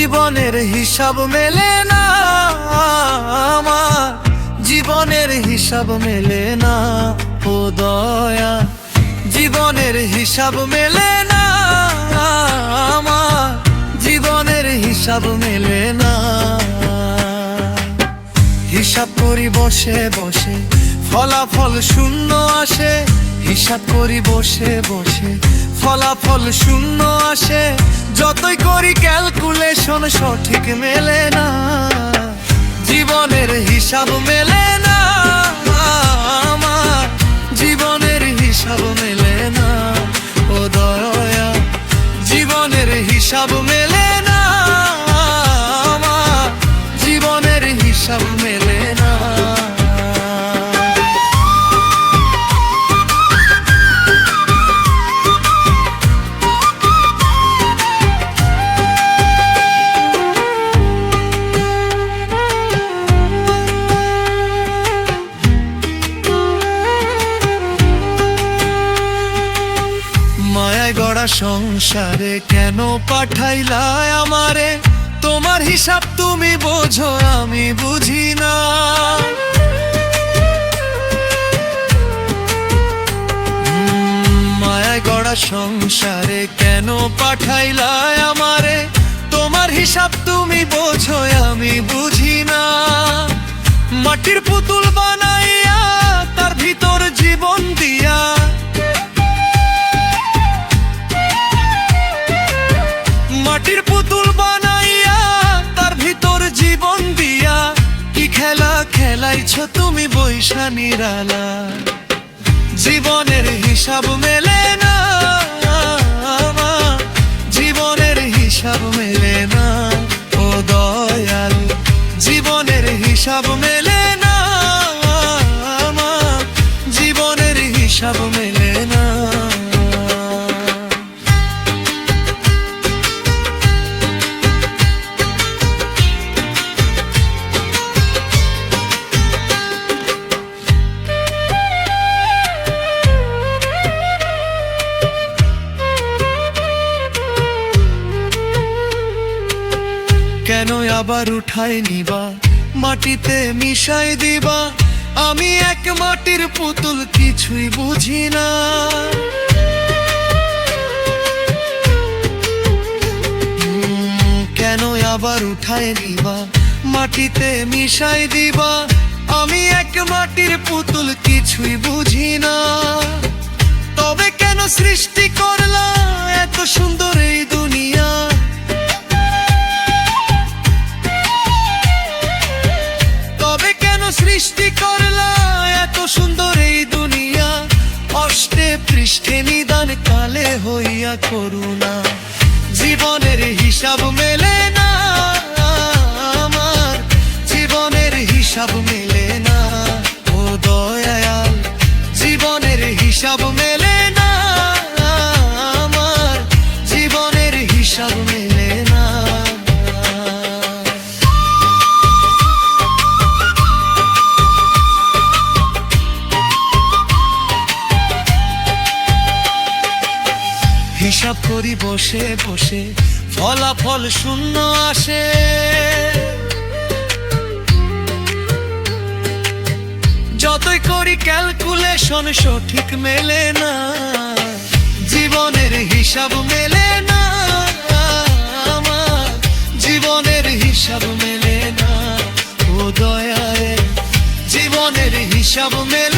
জীবনের হিসাব মেলে না আমার, জীবনের হিসাব মেলে না ও দয়া। জীবনের হিসাব মেলে না আমার, জীবনের হিসাব মেলে না। হিসাব করি বসে বসে ফলাফল শূন্য আসে, হিসাব করি বসে বসে ফলাফল শূন্য আসে। যতই করি ক্যালকুলেশন সঠিক মেলে না, জীবনের হিসাব মেলে না আমার, জীবনের হিসাব মেলে না ও দয়া। জীবনের হিসাব মেলে না আমার, জীবনের হিসাব মেলে না। মায়ায় গড়া সংসারে কেন পাঠাইলা আমারে? তোমার হিসাব তুমি বোঝো আমি বুঝি না। মায়ায় গড়া সংসারে কেন পাঠাইলা আমারে? তোমার হিসাব তুমি বোঝো আমি বুঝি না। মাটির পুতুল বানাইয়া তার ভিতর জীবন দিয়া, মাটির পুতুল বানাইয়া তার ভিতর জীবন দিয়া, কি খেলা খেলাইছো তুমি বৈশা নিরালা। জীবনের হিসাব মেলে না আমার, জীবনের হিসাব মেলে না ও দয়াল। জীবনের হিসাব মেলে না আমার, জীবনের হিসাব মেলে না। কেন আবার উঠাই নিবা, মাটিতে মিশাই দিবা? আমি এক মাটির পুতুল কিছুই বুঝি না। কেন আবার উঠাই নিবা, মাটিতে মিশাই দিবা? আমি এক মাটির পুতুল কিছুই বুঝি না। তবে কেন সৃষ্টি করলা এত সুন্দর এই দুনিয়া? সৃষ্টি করলা এত সুন্দর এই দুনিয়া, অষ্টে পৃষ্ঠে নিদান কালে হইয়া করুণা। জীবনের হিসাব মেলে না আমার, জীবনের হিসাব মেলে না ও দয়াল। জীবনের হিসাব মেলে না আমার, জীবনের হিসাব মেলে না। হিসাব করি বসে বসে ফলাফল শূন্য আসে, যতই করি ক্যালকুলেশন সঠিক মেলে না। জীবনের হিসাব মেলে না আমার, জীবনের হিসাব মেলে না ও দয়ায়। জীবনের হিসাব মেলে